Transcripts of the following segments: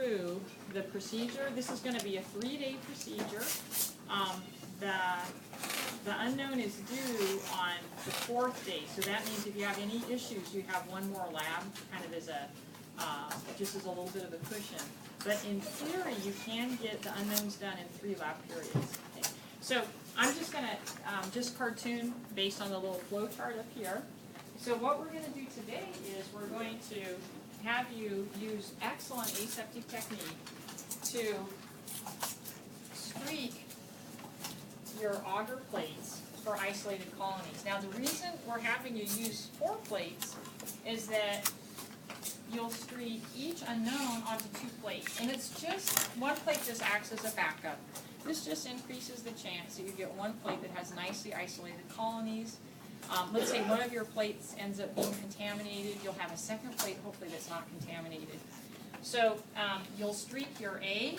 through the procedure. This is going to be a 3-day procedure. The unknown is due on the 4th day, so that means if you have any issues, you have one more lab, kind of as a just as a little bit of a cushion. But in theory, you can get the unknowns done in 3 lab periods. Okay. So I'm just going to just cartoon based on the little flow chart up here. So what we're going to do today is we're going to have you use excellent aseptic technique to streak your agar plates for isolated colonies. Now the reason we're having you use 4 plates is that you'll streak each unknown onto 2 plates. And it's just, 1 plate just acts as a backup. This just increases the chance that you get 1 plate that has nicely isolated colonies. Let's say one of your plates ends up being contaminated, you'll have a second plate hopefully that's not contaminated. So you'll streak your A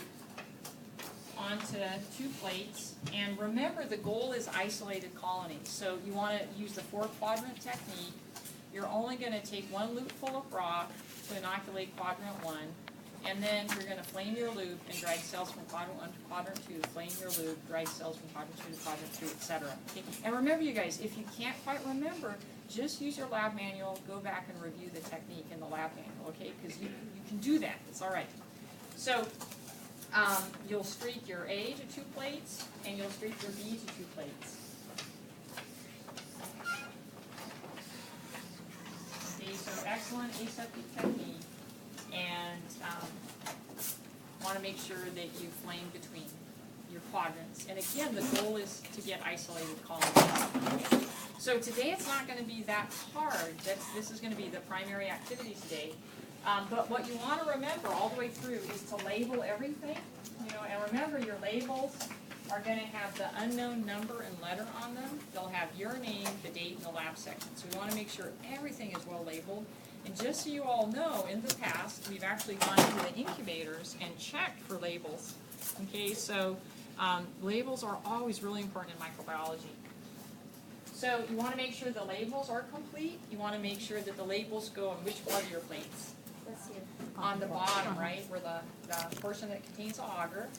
onto 2 plates, and remember the goal is isolated colonies. So you want to use the 4-quadrant technique. You're only going to take 1 loop full of rock to inoculate quadrant 1, and then you're going to flame your loop and drag cells from quadrant 1 to quadrant 2, flame your loop, drag cells from quadrant 2 to quadrant 3, etc. Okay? And remember, you guys, if you can't quite remember, just use your lab manual, go back and review the technique in the lab manual, okay? Because you can do that. It's all right. So you'll streak your A to 2 plates, and you'll streak your B to 2 plates. Okay, so excellent aseptic technique, and want to make sure that you flame between your quadrants. And again, the goal is to get isolated colonies. So today it's not going to be that hard. This is going to be the primary activity today. But what you want to remember all the way through is to label everything. And remember your labels are going to have the unknown number and letter on them. They'll have your name, the date, and the lab section. So we want to make sure everything is well labeled. And just so you all know, in the past, we've actually gone to the incubators and checked for labels. Okay, so labels are always really important in microbiology. So you want to make sure the labels are complete. You want to make sure that the labels go on which one of your plates? Let's see. On the bottom, right, where the portion that contains the agar.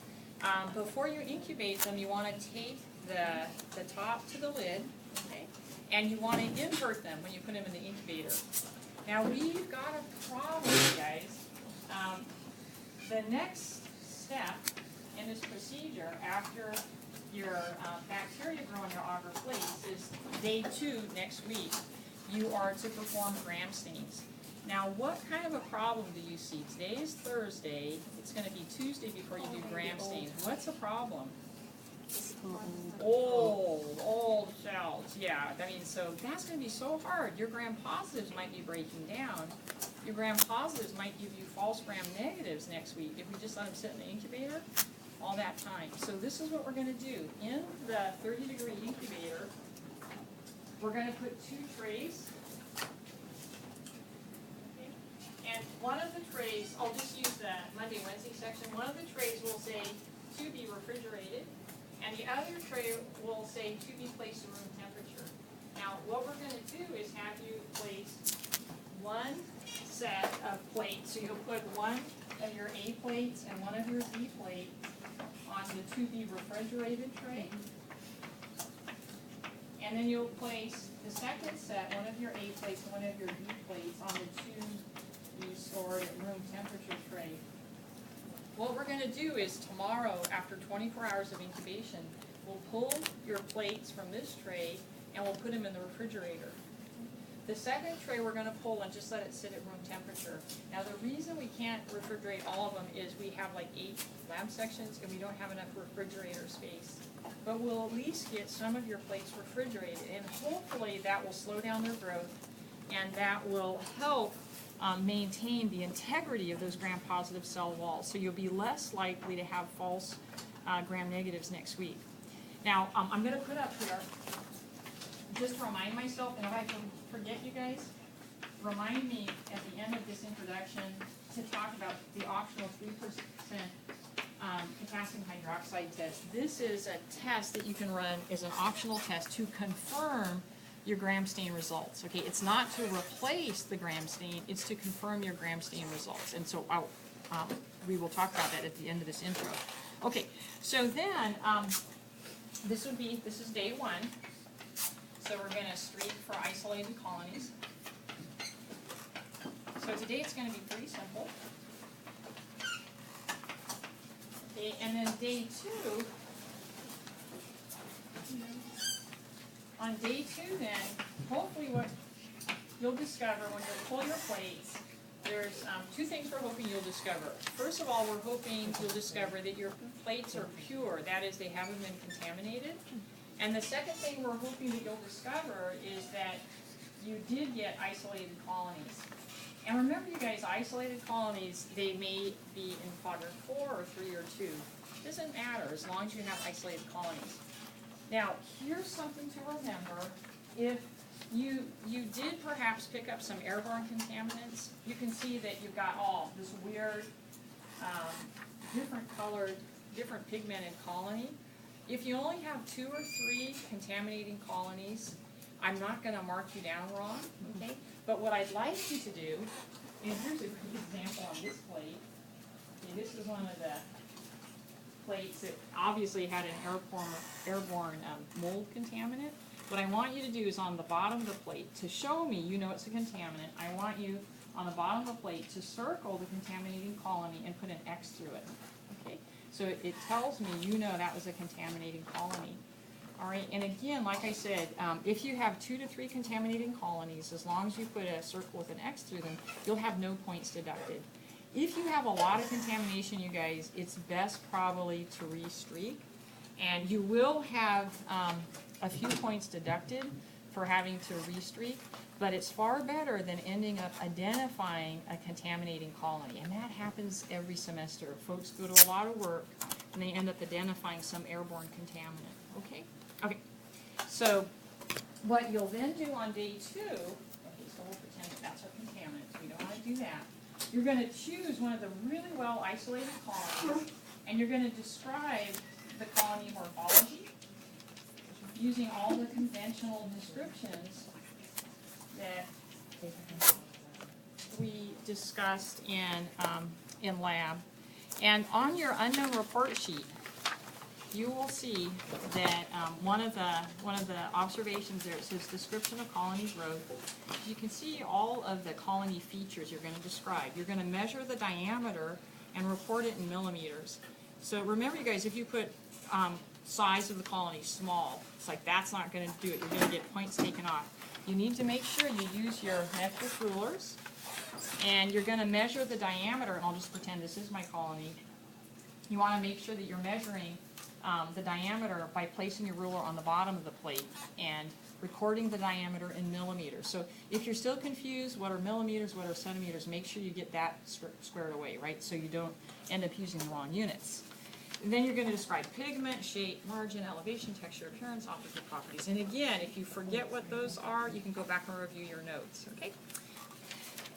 Before you incubate them, you want to tape the top to the lid, okay? And you want to invert them when you put them in the incubator. Now we've got a problem, guys. The next step in this procedure after your bacteria grow on your agar plates is day 2 next week. You are to perform gram stains. Now, what kind of a problem do you see? Today is Thursday. It's going to be Tuesday before you do gram stains. What's the problem? Old cells. Yeah, I mean, so that's going to be so hard. Your gram positives might be breaking down. Your gram positives might give you false gram negatives next week if we just let them sit in the incubator all that time. So this is what we're going to do. In the 30-degree incubator, we're going to put 2 trays. And one of the trays, I'll just use the Monday, Wednesday section. One of the trays will say to be refrigerated, and the other tray will say to be placed at room temperature. Now, what we're going to do is have you place 1 set of plates. So you'll put 1 of your A plates and 1 of your B plates on the to be refrigerated tray. And then you'll place the second set, 1 of your A plates and 1 of your B plates on the to be stored at room temperature tray. What we're going to do is tomorrow, after 24 hours of incubation, we'll pull your plates from this tray and we'll put them in the refrigerator. The second tray we're going to pull and just let it sit at room temperature. Now the reason we can't refrigerate all of them is we have like 8 lab sections and we don't have enough refrigerator space. But we'll at least get some of your plates refrigerated, and hopefully that will slow down their growth and that will help maintain the integrity of those gram-positive cell walls, so you'll be less likely to have false gram-negatives next week. Now, I'm going to put up here, just to remind myself, and if I can forget you guys, remind me at the end of this introduction to talk about the optional 3% potassium hydroxide test. This is a test that you can run as an optional test to confirm your gram stain results. Okay, it's not to replace the gram stain, it's to confirm your gram stain results. And so I'll we will talk about that at the end of this intro. Okay, so then, this is day one. So we're gonna streak for isolated colonies. So today it's gonna be pretty simple. Okay, and then day two, on day two then, hopefully what you'll discover when you pull your plates, there's two things we're hoping you'll discover. First of all, we're hoping you'll discover that your plates are pure, that is, they haven't been contaminated. And the second thing we're hoping that you'll discover is that you did get isolated colonies. And remember, you guys, isolated colonies, they may be in quadrant 4 or 3 or 2. Doesn't matter as long as you have isolated colonies. Now, here's something to remember. If you did perhaps pick up some airborne contaminants, you can see that you've got all this weird, different colored, different pigmented colony. If you only have 2 or 3 contaminating colonies, I'm not going to mark you down wrong, okay? But what I'd like you to do, and here's a good example on this plate. Okay, this is one of the plates that obviously had an airborne mold contaminant. What I want you to do is on the bottom of the plate, to show me you know it's a contaminant, I want you on the bottom of the plate to circle the contaminating colony and put an X through it, okay? So it tells me you know that was a contaminating colony. All right, and again, like I said, if you have 2 to 3 contaminating colonies, as long as you put a circle with an X through them, you'll have no points deducted. If you have a lot of contamination, you guys, it's best probably to re-streak, and you will have a few points deducted for having to re-streak, but it's far better than ending up identifying a contaminating colony, and that happens every semester. Folks go to a lot of work, and they end up identifying some airborne contaminant, okay? Okay, so what you'll then do on day 2, okay, so we'll pretend that that's our contaminant, we don't want to do that. You're going to choose one of the really well isolated colonies, and you're going to describe the colony morphology using all the conventional descriptions that we discussed in lab. And on your unknown report sheet, you will see that one of the observations there, it says description of colony growth. You can see all of the colony features you're going to describe. You're going to measure the diameter and report it in millimeters. So remember, you guys, if you put size of the colony small, it's like that's not going to do it. You're going to get points taken off. You need to make sure you use your metric rulers, and you're going to measure the diameter, and I'll just pretend this is my colony. You want to make sure that you're measuring the diameter by placing your ruler on the bottom of the plate and recording the diameter in millimeters. So if you're still confused, what are millimeters, what are centimeters, make sure you get that squared away, right? So you don't end up using the wrong units. And then you're going to describe pigment, shape, margin, elevation, texture, appearance, optical properties. And again, if you forget what those are, you can go back and review your notes, okay?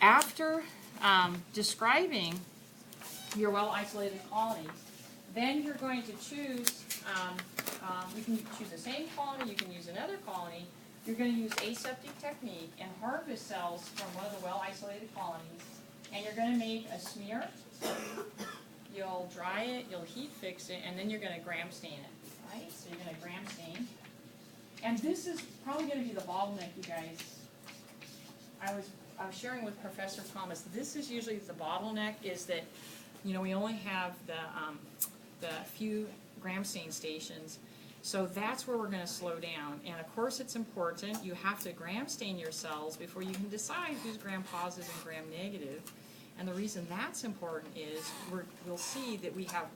After describing your well-isolated colonies, then you're going to choose, you can choose the same colony, you can use another colony. You're going to use aseptic technique and harvest cells from one of the well-isolated colonies, and you're going to make a smear. You'll dry it, you'll heat fix it, and then you're going to gram stain it, right? So you're going to gram stain. And this is probably going to be the bottleneck, you guys. I was sharing with Professor Thomas, this is usually the bottleneck, is that, you know, we only have the few gram stain stations, so that's where we're going to slow down. And of course it's important, you have to gram stain your cells before you can decide who's gram positive and gram negative. And the reason that's important is we'll see that we have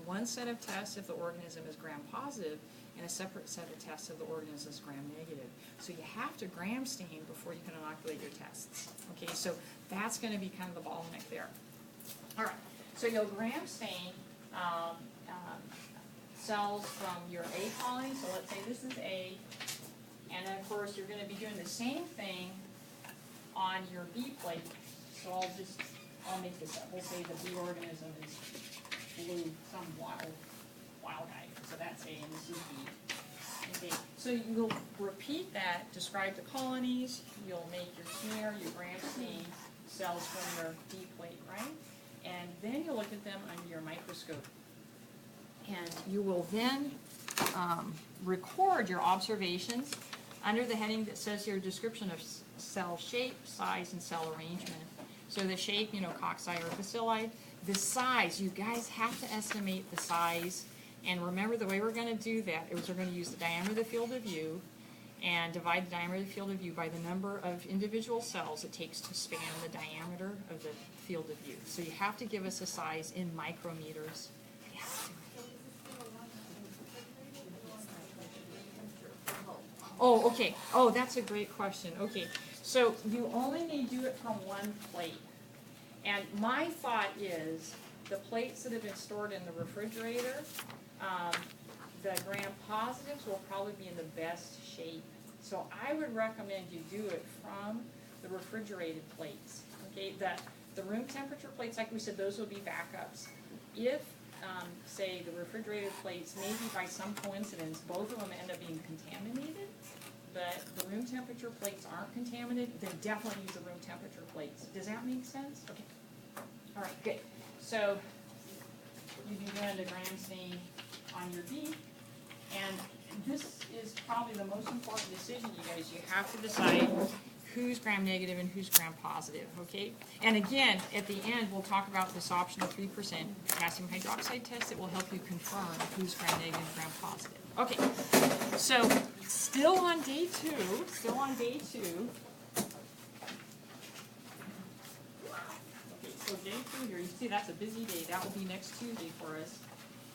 one set of tests if the organism is gram positive and a separate set of tests if the organism is gram negative. So you have to gram stain before you can inoculate your tests. Okay, so that's going to be kind of the bottleneck there. All right, so you'll gram stain cells from your A colony. So let's say this is A, and then of course you're going to be doing the same thing on your B plate. So I'll make this up. We'll say the B organism is blue, some wild guy. So that's A, and this is B. Okay. So you'll repeat that, describe the colonies, you'll make your smear, your gram stain cells from your B plate, right? And then you look at them under your microscope. And you will then record your observations under the heading that says your description of cell shape, size, and cell arrangement. So the shape, cocci or bacilli. The size, you guys have to estimate the size. And remember, the way we're going to do that is we're going to use the diameter of the field of view and divide the diameter of the field of view by the number of individual cells it takes to span the diameter of the field of view. So you have to give us a size in micrometers. Yeah. Oh, okay. Oh, that's a great question. Okay, so you only need to do it from one plate. And my thought is the plates that have been stored in the refrigerator, the gram positives will probably be in the best shape. So I would recommend you do it from the refrigerated plates. Okay, the room temperature plates, like we said, those will be backups. If, say, the refrigerated plates, maybe by some coincidence, both of them end up being contaminated, but the room temperature plates aren't contaminated, then definitely use the room temperature plates. Does that make sense? Okay. All right, good. So you can go into gram stain on your beef, and this is probably the most important decision, you guys. You have to decide who's gram negative and who's gram positive, okay? And again, at the end, we'll talk about this optional 3% potassium hydroxide test that will help you confirm who's gram negative and gram positive. Okay, so still on day two. Okay, so day 2 here, you see that's a busy day. That will be next Tuesday for us.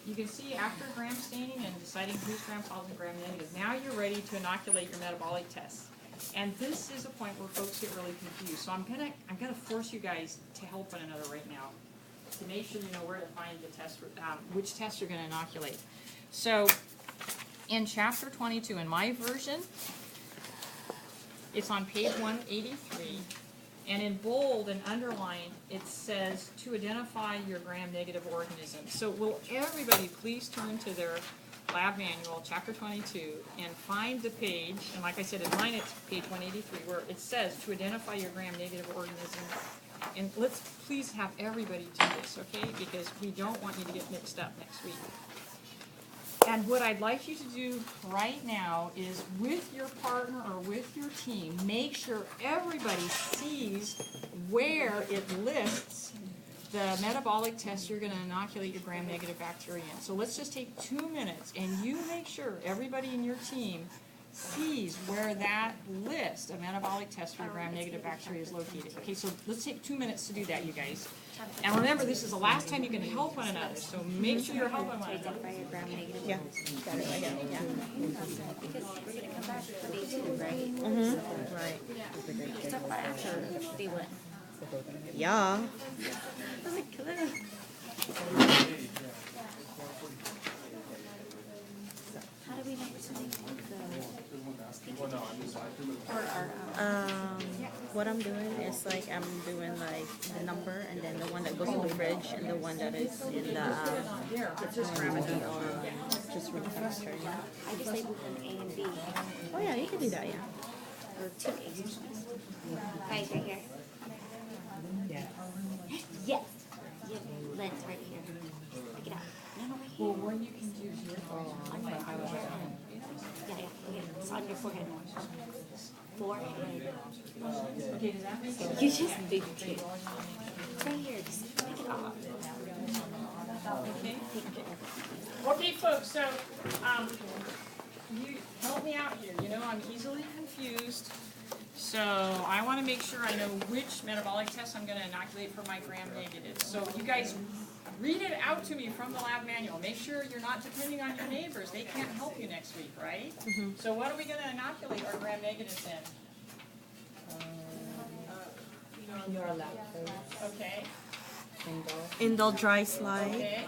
You can see after gram staining and deciding who's gram positive and gram negative, now you're ready to inoculate your metabolic tests. And this is a point where folks get really confused. So I'm gonna force you guys to help one another right now to make sure you know where to find the test, which tests you're gonna inoculate. So in chapter 22, in my version, it's on page 183. And in bold and underlined, it says to identify your gram-negative organism. So will everybody please turn to their lab manual, chapter 22, and find the page, and like I said, in mine it's page 183, where it says to identify your gram-negative organism. And let's please have everybody do this, okay? Because we don't want you to get mixed up next week. And what I'd like you to do right now is, with your partner or with your team, make sure everybody sees where it lists the metabolic test you're going to inoculate your gram-negative bacteria in. So let's just take 2 minutes, and you make sure everybody in your team sees where that list of metabolic tests for your gram-negative bacteria is located. Okay, so let's take 2 minutes to do that, you guys. And remember, this is the last time you can help one another, so make sure you're helping one another. Yeah, got it, I got it, yeah. Because we're gonna come back for day 2, right? Mm-hmm. Right. Let's talk about after day 1. Yeah. How do we know what's in What I'm doing is like I'm doing like the number and then the one that goes in the fridge and the one that is in the just gravity or just room temperature. Yeah. I just labeled them A and B. Oh yeah, you can do that. Yeah. Or 2 A's. Guys, right here. Yeah. Yes! Yeah, lens right here. Pick it out. No, right here. Well, what you can do is On your forehead. Yeah. It's on your forehead. Forehead. okay, does that make sense? You just big too. It's right here. Just pick it off. Okay. Okay, folks, so you help me out here. You know, I'm easily confused. So I want to make sure I know which metabolic test I'm going to inoculate for my gram-negative. So you guys read it out to me from the lab manual. Make sure you're not depending on your neighbors. They can't help you next week, right? Mm-hmm. So what are we going to inoculate our gram-negatives in? Your lactose. Okay. Indole dry slide,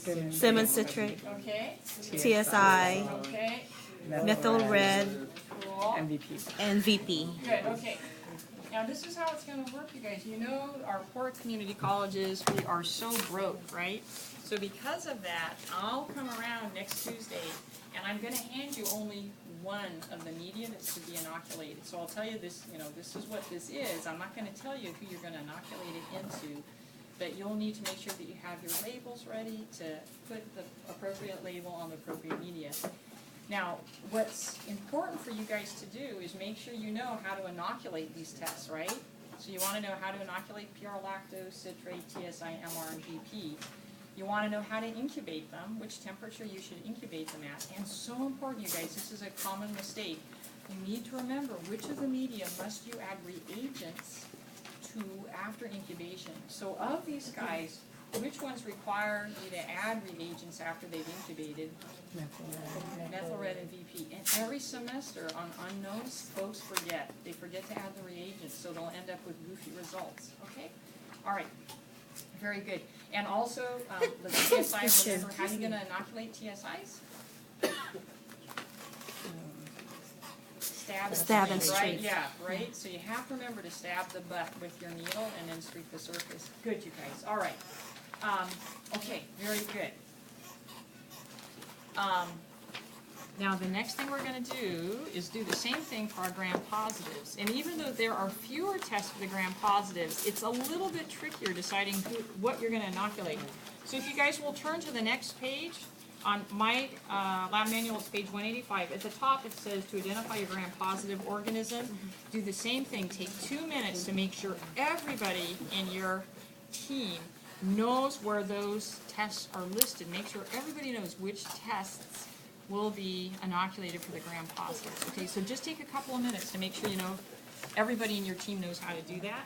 Okay. Simmons citrate, Okay. TSI, Okay. methyl red, Cool. and VP. Good, okay. Now this is how it's going to work, you guys. You know our poor community colleges, we are so broke, right? So because of that, I'll come around next Tuesday and I'm going to hand you only one of the media that's to be inoculated. So I'll tell you this, you know, this is what this is. I'm not going to tell you who you're going to inoculate it into. but you'll need to make sure that you have your labels ready to put the appropriate label on the appropriate media. Now, what's important for you guys to do is make sure you know how to inoculate these tests, right? So you want to know how to inoculate PR lactose, citrate, TSI, MR, and BP. You want to know how to incubate them, which temperature you should incubate them at. And so important, you guys, this is a common mistake. You need to remember which of the media must you add reagents to after incubation. So of these guys, which ones require you to add reagents after they've incubated? Methyl red and VP. And every semester on unknowns, folks forget. They forget to add the reagents, so they'll end up with goofy results. Okay? All right. Very good. And also, the TSIs, remember, how are you going to inoculate TSIs? Stab and streak. Right? Yeah, right? So you have to remember to stab the butt with your needle and then streak the surface. Good, you guys. All right. Okay, very good. Now the next thing we're going to do is do the same thing for our gram-positives. And even though there are fewer tests for the gram-positives, it's a little bit trickier deciding what you're going to inoculate. So if you guys will turn to the next page, on my lab manual, it's page 185. At the top it says to identify your gram-positive organism. Do the same thing. Take 2 minutes to make sure everybody in your team knows where those tests are listed. Make sure everybody knows which tests will be inoculated for the gram-positives. Okay, so just take a couple of minutes to make sure you know everybody in your team knows how to do that.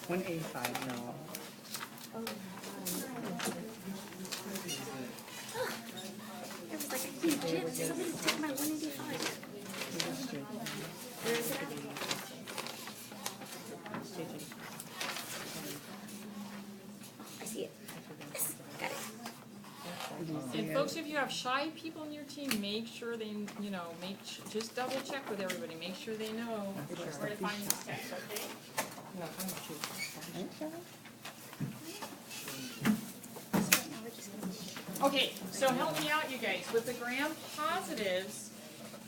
$185 now. It was like a huge chip. Somebody took my 185. Where is it at? I see it. Yes, got it. And folks, if you have shy people in your team, make sure they, just double check with everybody. Make sure they know where to find these tests, okay? Okay, so help me out, you guys. With the gram-positives,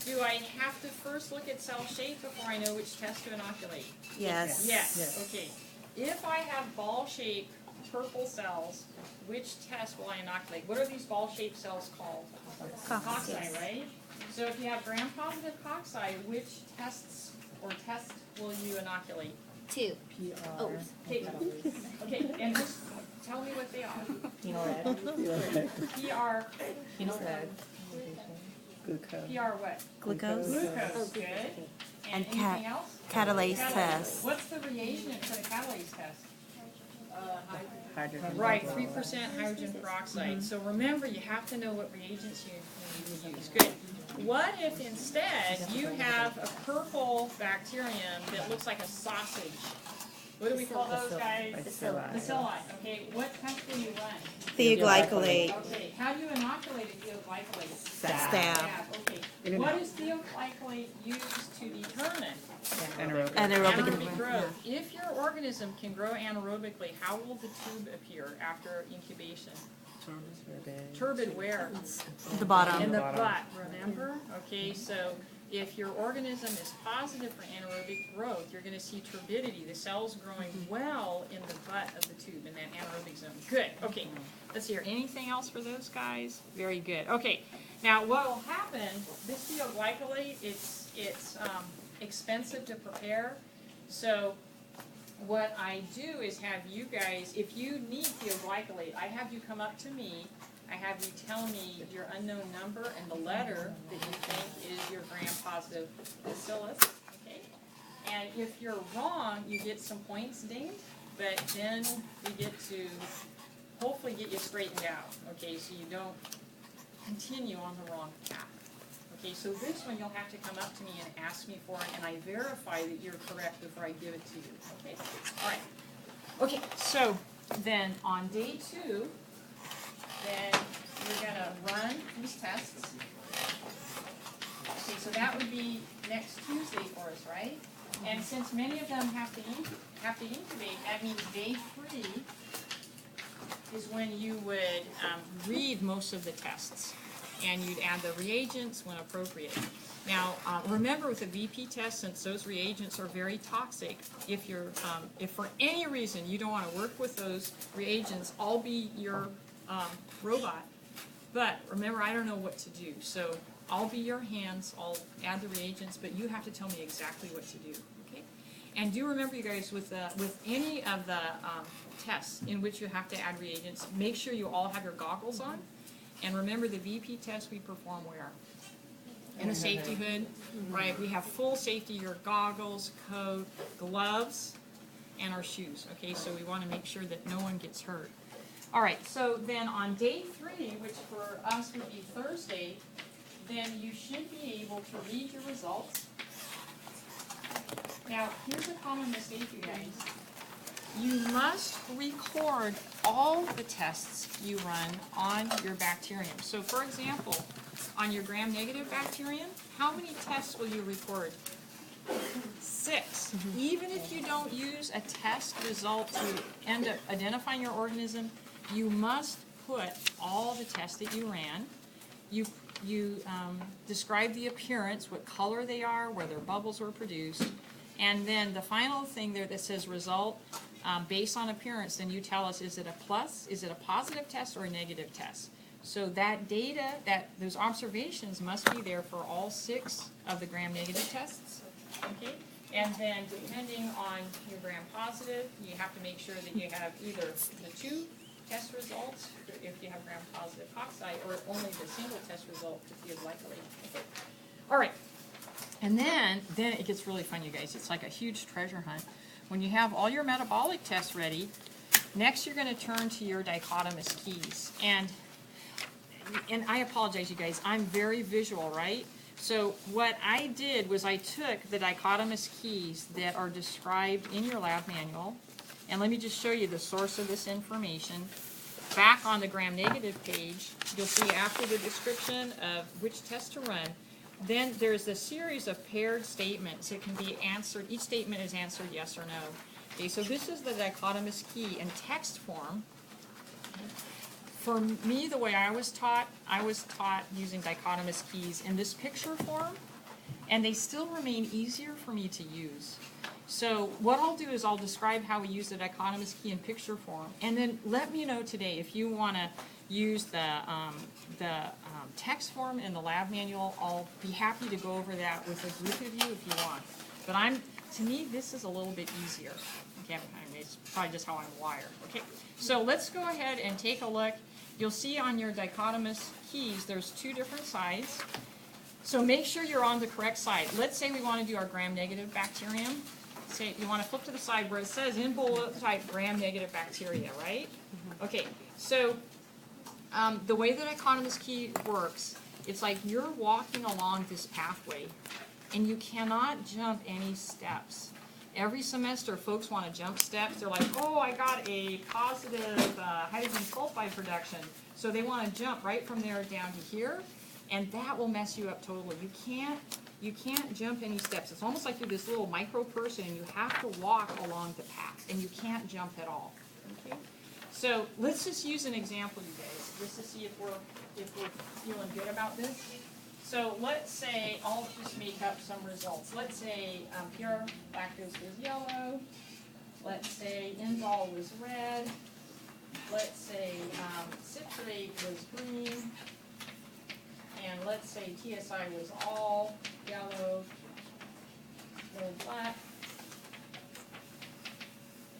do I have to first look at cell shape before I know which test to inoculate? Yes. Yes. Okay. If I have ball-shaped purple cells, which test will I inoculate? What are these ball-shaped cells called? Cocci, right? So if you have gram-positive cocci, which tests will you inoculate? 2. Oh. Okay, and just tell me what they are. PR. Glucose. PR what? Glucose. Glucose, good. And anything else? catalase test. What's the reagent for the catalase test? Hydrogen. Right, 3% hydrogen peroxide. So remember, you have to know what reagents you use. Good. What if instead you have a purple bacterium that looks like a sausage? What do we call those guys? Bacilli. Okay, what test do you run? Theoglycolate. Okay, how do you inoculate a theoglycolate? Stab. Okay. What is theoglycolate used to determine Anaerobic. anaerobic growth? If your organism can grow anaerobically, how will the tube appear after incubation? Turbid where? The bottom. In the butt, remember? Okay, so if your organism is positive for anaerobic growth, you're going to see turbidity, the cells growing well in the butt of the tube, in that anaerobic zone. Good, okay. Let's see here. Anything else for those guys? Very good. Okay, now what will happen, this theoglycolate, it's expensive to prepare, so what I do is have you guys, if you need theoglycolate, I have you come up to me, I have you tell me your unknown number and the letter that you think is your gram-positive bacillus, okay? And if you're wrong, you get some points dinged, but then we get to hopefully get you straightened out, okay, so you don't continue on the wrong path. Okay, so this one you'll have to come up to me and ask me for it, and I verify that you're correct before I give it to you, okay? All right. Okay, so then on day 2, then you're going to run these tests. Okay, so that would be next Tuesday for us, right? And since many of them have to incubate, that means day 3 is when you would read most of the tests, and you'd add the reagents when appropriate. Now, remember with the VP test, since those reagents are very toxic, if you're, if for any reason you don't want to work with those reagents, I'll be your robot. But remember, I don't know what to do, so I'll be your hands. I'll add the reagents, but you have to tell me exactly what to do. Okay? And do remember, you guys, with any of the tests in which you have to add reagents, make sure you all have your goggles on. And remember, the VP test we perform where? In a safety hood, right? We have full safety, your goggles, coat, gloves, and our shoes, okay? So we want to make sure that no one gets hurt. All right, so then on day 3, which for us would be Thursday, then you should be able to read your results. Now, here's a common mistake, you guys. You must record all the tests you run on your bacterium. So for example, on your gram-negative bacterium, how many tests will you record? 6. Even if you don't use a test result to end up identifying your organism, you must put all the tests that you ran. You describe the appearance, what color they are, where their bubbles were produced, and then the final thing there that says result, based on appearance, then you tell us, is it a plus, is it a positive test, or a negative test? So that data, those observations must be there for all 6 of the gram-negative tests, okay? And then depending on your gram-positive, you have to make sure that you have either the 2 test results, if you have gram-positive cocci, or only the single test result if you have glycolate. Okay. All right. And then it gets really fun, you guys. It's like a huge treasure hunt. When you have all your metabolic tests ready, next you're going to turn to your dichotomous keys. And I apologize, you guys. I'm very visual, right? So what I did was I took the dichotomous keys that are described in your lab manual, and let me just show you the source of this information. Back on the gram-negative page, you'll see after the description of which test to run, then there's a series of paired statements. It can be answered, each statement is answered yes or no. Okay, so this is the dichotomous key in text form. For me, the way I was taught using dichotomous keys in this picture form, and they still remain easier for me to use. So what I'll do is I'll describe how we use the dichotomous key in picture form, and then let me know today if you want to use the text form in the lab manual. I'll be happy to go over that with a group of you if you want. But to me, this is a little bit easier. Okay, it's probably just how I'm wired. Okay, so let's go ahead and take a look. You'll see on your dichotomous keys, there's 2 different sides. So make sure you're on the correct side. Let's say we want to do our gram-negative bacterium. Say you want to flip to the side where it says in bold type gram-negative bacteria, right? Okay, so the way the dichotomous key works, it's like you're walking along this pathway, and you cannot jump any steps. Every semester, folks want to jump steps. They're like, oh, I got a positive hydrogen sulfide production. So they want to jump right from there down to here, and that will mess you up totally. You can't jump any steps. It's almost like you're this little micro person, and you have to walk along the path, and you can't jump at all. Okay? So let's just use an example, you guys, just to see if we're feeling good about this. So let's say, I'll just make up some results. Let's say pure lactose was yellow. Let's say indole was red. Let's say citrate was green. And let's say TSI was all yellow, no black.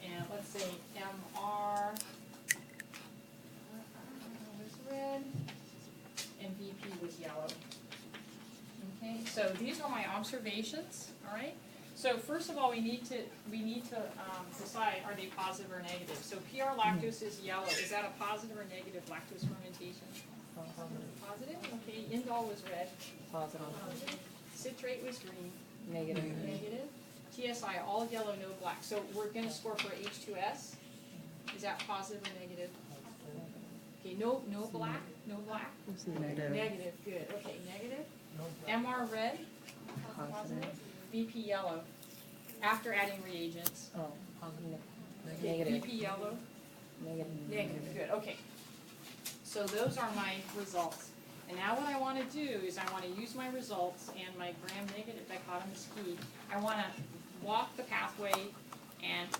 And let's say MR was red, and VP was yellow. Okay, so these are my observations, all right? So first of all, we need to decide, are they positive or negative? So PR lactose is yellow. Is that a positive or negative lactose fermentation? Positive. Okay, indole was red. Positive. Citrate was green. Negative. Negative. TSI, all yellow, no black. So we're going to score for H2S. Is that positive or negative? Okay, no black? No black? Negative. Negative, good. Okay, negative. MR red? Positive. VP yellow? after adding reagents. Oh, Okay, negative. PP yellow, Negative. negative, good, okay. So those are my results. And now what I wanna do is I wanna use my results and my gram-negative dichotomous key. I wanna walk the pathway and,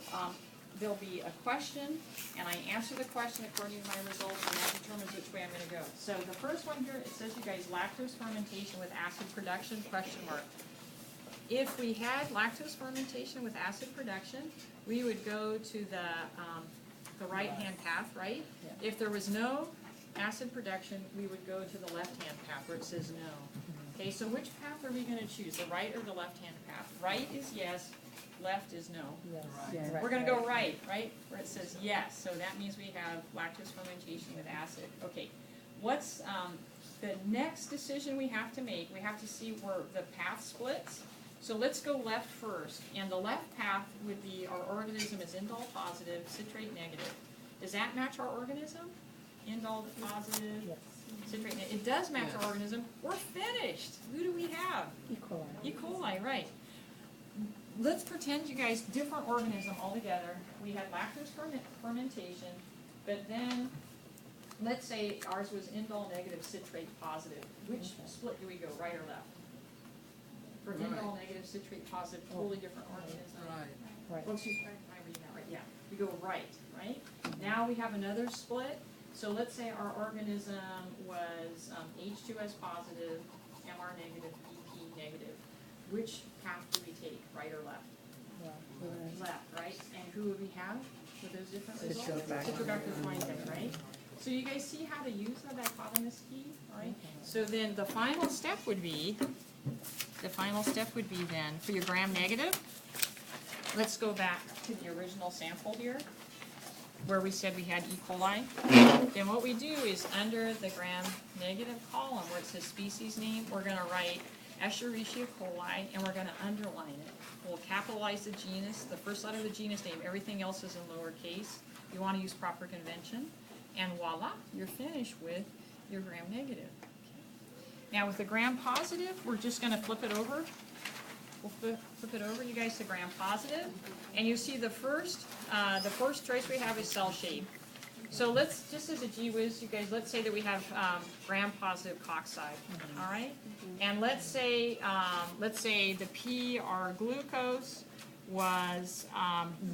there'll be a question, and I answer the question according to my results, and that determines which way I'm gonna go. So the first one here, it says, you guys, lactose fermentation with acid production, question mark. If we had lactose fermentation with acid production, we would go to the right-hand path, right? Yeah. If there was no acid production, we would go to the left-hand path where it says no. Okay, so which path are we gonna choose, the right or the left-hand path? Right is yes, left is no. Yes. Yeah. We're gonna go right, where it says yes, so that means we have lactose fermentation with acid. Okay, what's, the next decision we have to make, we have to see where the path splits. So let's go left first, and the left path would be, our organism is indole positive, citrate negative. Does that match our organism? Indole positive, Yes. citrate negative, it does match our organism, we're finished. Who do we have? E. coli. E. coli, right. Let's pretend, you guys, different organism altogether. We had lactose fermentation, but then, let's say ours was indole negative, citrate positive. Which split do we go, right or left? For indole negative, citrate positive, totally different organism. Right. Well, excuse me, am I reading that right? Yeah, we go right, right? Now we have another split. So let's say our organism was H2S positive, MR negative, EP negative. Which path do we take, right or left? Left, right? And who would we have with those different results? Citrobacter weinstein, right? So you guys see how to use the dichotomous key, all right? So then the final step would be then, for your gram-negative, let's go back to the original sample here, where we said we had E. coli. Then what we do is under the gram-negative column, where it says species name, we're gonna write Escherichia coli, and we're gonna underline it. We'll capitalize the genus, the first letter of the genus name, everything else is in lowercase. You wanna use proper convention, and voila, you're finished with your gram-negative. Now with the gram-positive, we're just gonna flip it over. We'll flip it over, you guys, to gram-positive, and you see the first choice we have is cell shape. So let's, just as a gee whiz, you guys, let's say that we have gram-positive cocci, all right? And let's say the P, our glucose, was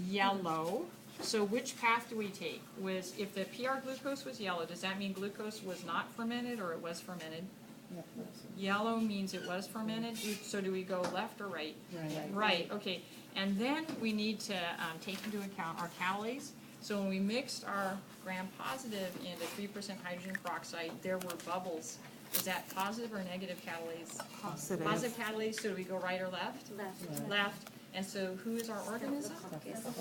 yellow. So which path do we take? If the PR glucose was yellow, does that mean glucose was not fermented or it was fermented? Yellow means it was fermented, so do we go left or right? Right, okay. And then we need to take into account our catalase. So when we mixed our gram-positive into 3% hydrogen peroxide, there were bubbles. Is that positive or negative catalase? Positive. Positive catalase, so do we go right or left? Left. Left. And so who is our organism?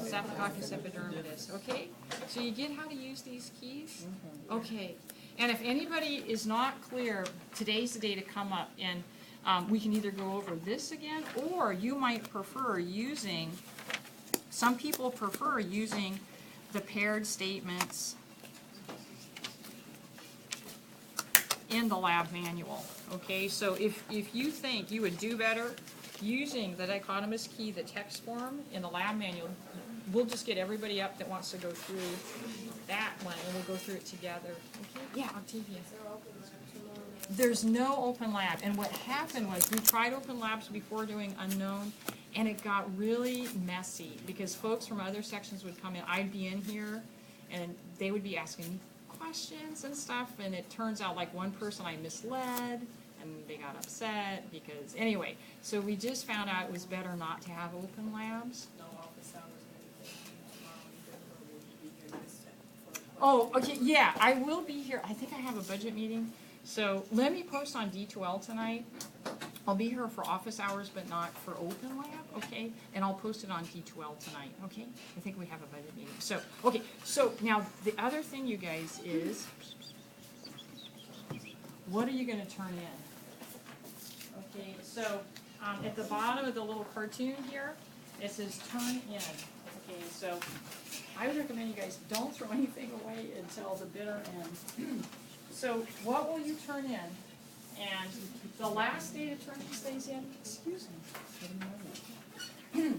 Staphylococcus epidermidis, okay? So you get how to use these keys? Okay. And if anybody is not clear, today's the day to come up, and we can either go over this again, or you might prefer using, some people prefer using the paired statements in the lab manual, okay? So if you think you would do better using the dichotomous key, the text form in the lab manual, we'll just get everybody up that wants to go through that one, and we'll go through it together. Okay? Yeah, Octavia. There's no open lab, and what happened was we tried open labs before doing unknown, and it got really messy because folks from other sections would come in. I'd be in here, and they would be asking me questions and stuff, and it turns out like one person I misled, and they got upset because, anyway, so we just found out it was better not to have open labs. Oh, okay, yeah, I will be here. I think I have a budget meeting. So let me post on D2L tonight. I'll be here for office hours, but not for open lab, okay? And I'll post it on D2L tonight, okay? I think we have a budget meeting. So, okay, so now the other thing, you guys, is what are you gonna turn in? Okay, so at the bottom of the little cartoon here, it says turn in. Okay, so I would recommend you guys don't throw anything away until the bitter end. So what will you turn in? And the last day to turn these things in, excuse me,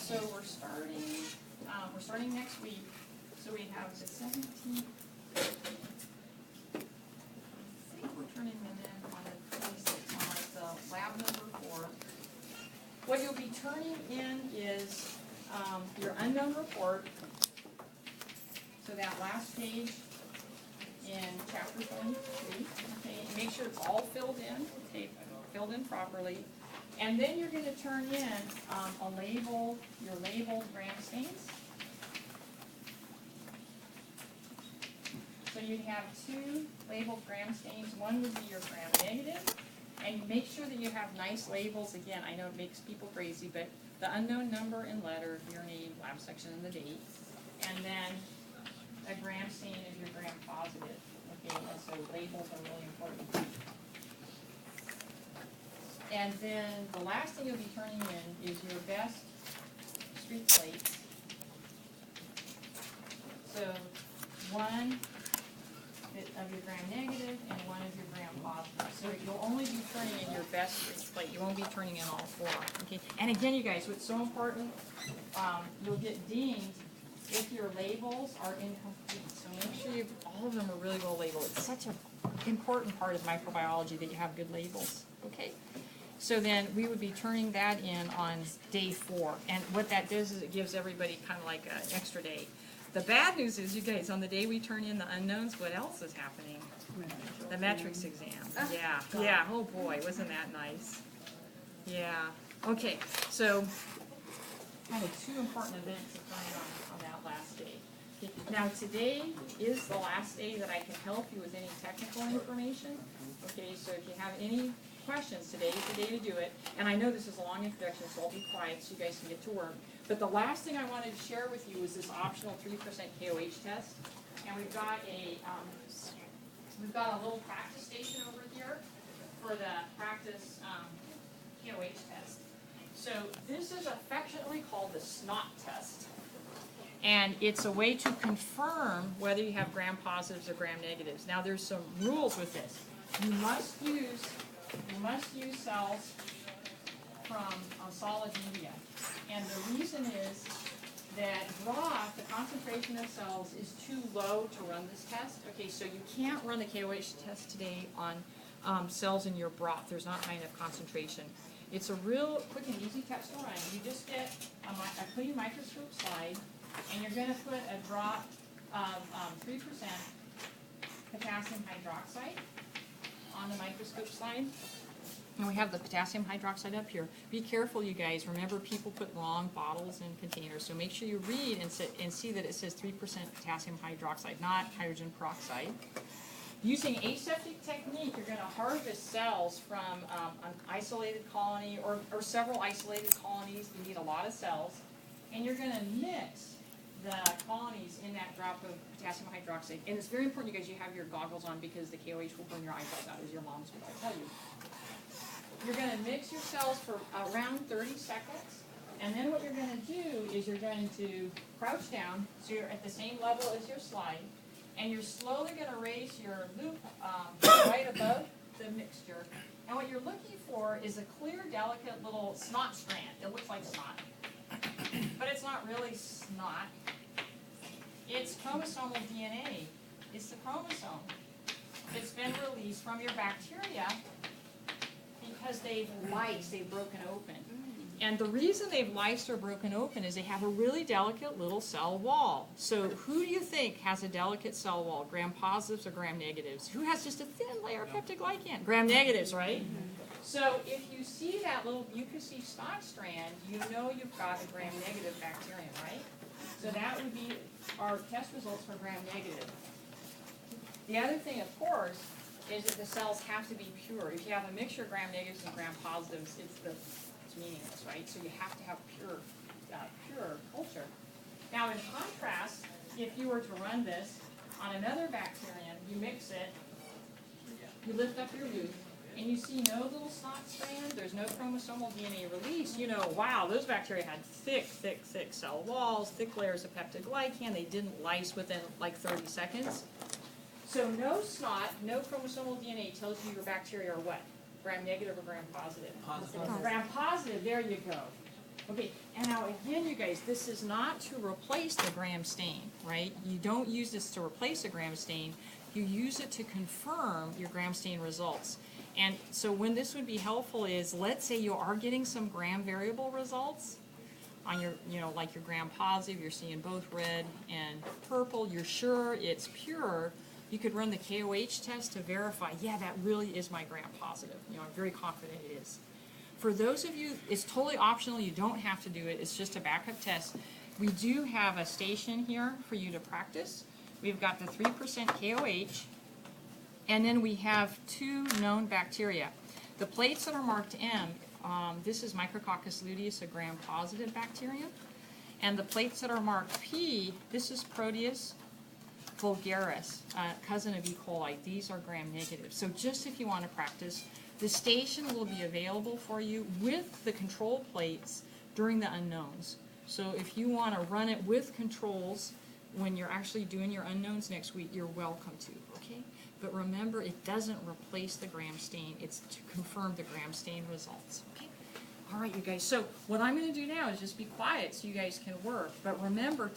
so we're starting next week. So we have the 17th. I think we're turning them in on the 26th, on like the lab number 4. What you'll be turning in is your unknown report. So that last page in chapter 23. Okay, and make sure it's all filled in, filled in properly. And then you're going to turn in your labeled gram stains. So you'd have 2 labeled gram stains. One would be your gram negative. And you make sure that you have nice labels. Again, I know it makes people crazy, but the unknown number and letter, your name, lab section, and the date. And then a gram stain is your gram positive. Okay, and so labels are really important. And then the last thing you'll be turning in is your best street plates. So 1 of your gram negative and 1 of your gram positive. So you'll only be turning in your best street plate. You won't be turning in all 4. Okay. And again, you guys, what's so important, you'll get dinged if your labels are incomplete. So make sure all of them are really well labeled. It's such an important part of microbiology that you have good labels. Okay. So then we would be turning that in on day 4. And what that does is it gives everybody kind of like an extra day. The bad news is, you guys, on the day we turn in the unknowns, what else is happening? The metrics exam. Yeah, oh boy, wasn't that nice? Yeah, okay, so kind of 2 important events occurring on that last day. Now today is the last day that I can help you with any technical information. Okay, so if you have any questions, today is the day to do it. And I know this is a long introduction, so I'll be quiet so you guys can get to work. But the last thing I wanted to share with you is this optional 3% KOH test. And we've got a little practice station over here for the practice KOH test. So this is affectionately called the SNOT test. And it's a way to confirm whether you have gram positives or gram negatives. Now there's some rules with this. You must use cells from solid media. And the reason is that broth, the concentration of cells, is too low to run this test. Okay, so you can't run the KOH test today on cells in your broth. There's not high enough concentration. It's a real quick and easy test to run. You just get a clean microscope slide, and you're going to put a drop of 3% potassium hydroxide on the microscope slide. And we have the potassium hydroxide up here. Be careful, you guys. Remember, people put wrong bottles in containers. So make sure you read and see that it says 3% potassium hydroxide, not hydrogen peroxide. Using aseptic technique, you're going to harvest cells from an isolated colony or several isolated colonies. You need a lot of cells. And you're going to mix the colonies in that drop of potassium hydroxide. And it's very important, you guys, you have your goggles on because the KOH will burn your eyeballs out, as your moms will tell you. You're going to mix your cells for around 30 seconds. And then what you're going to do is you're going to crouch down so you're at the same level as your slide. And you're slowly going to raise your loop right above the mixture. And what you're looking for is a clear, delicate little snot strand. It looks like snot. But it's not really snot. It's chromosomal DNA. It's the chromosome. It's been released from your bacteria because they've lysed, they've broken open. And the reason they've lysed or broken open is they have a really delicate little cell wall. So who do you think has a delicate cell wall? Gram positives or gram negatives? Who has just a thin layer of peptidoglycan? Gram negatives, right? So if you see that little mucousy snot strand, you know you've got a gram negative bacterium, right? So that would be our test results for gram negative. The other thing, of course, is that the cells have to be pure. If you have a mixture of gram negatives and gram positives, it's meaningless, right? So you have to have pure culture. Now, in contrast, if you were to run this on another bacterium, you mix it, you lift up your loop, and you see no little snot strand, there's no chromosomal DNA release, you know, wow, those bacteria had thick cell walls, thick layers of peptidoglycan, they didn't lyse within like 30 seconds. So no snot, no chromosomal DNA tells you your bacteria are what? Gram negative or gram positive? Positive. Gram positive, there you go. Okay, and now again, you guys, this is not to replace the gram stain, right? You don't use this to replace a gram stain. You use it to confirm your gram stain results. And so when this would be helpful is, let's say you are getting some gram variable results on your, like your gram positive, you're seeing both red and purple, you're sure it's pure, you could run the KOH test to verify, yeah, that really is my gram positive. I'm very confident it is. For those of you, it's totally optional, you don't have to do it, it's just a backup test. We do have a station here for you to practice. We've got the 3% KOH, and then we have 2 known bacteria. The plates that are marked M, this is Micrococcus luteus, a gram-positive bacterium. And the plates that are marked P, this is Proteus vulgaris, cousin of E. coli. These are gram-negative. So just if you want to practice, the station will be available for you with the control plates during the unknowns. So if you want to run it with controls when you're actually doing your unknowns next week, you're welcome to, okay? But remember, it doesn't replace the gram stain. It's to confirm the gram stain results, okay? All right, you guys. So what I'm going to do now is just be quiet so you guys can work. But remember,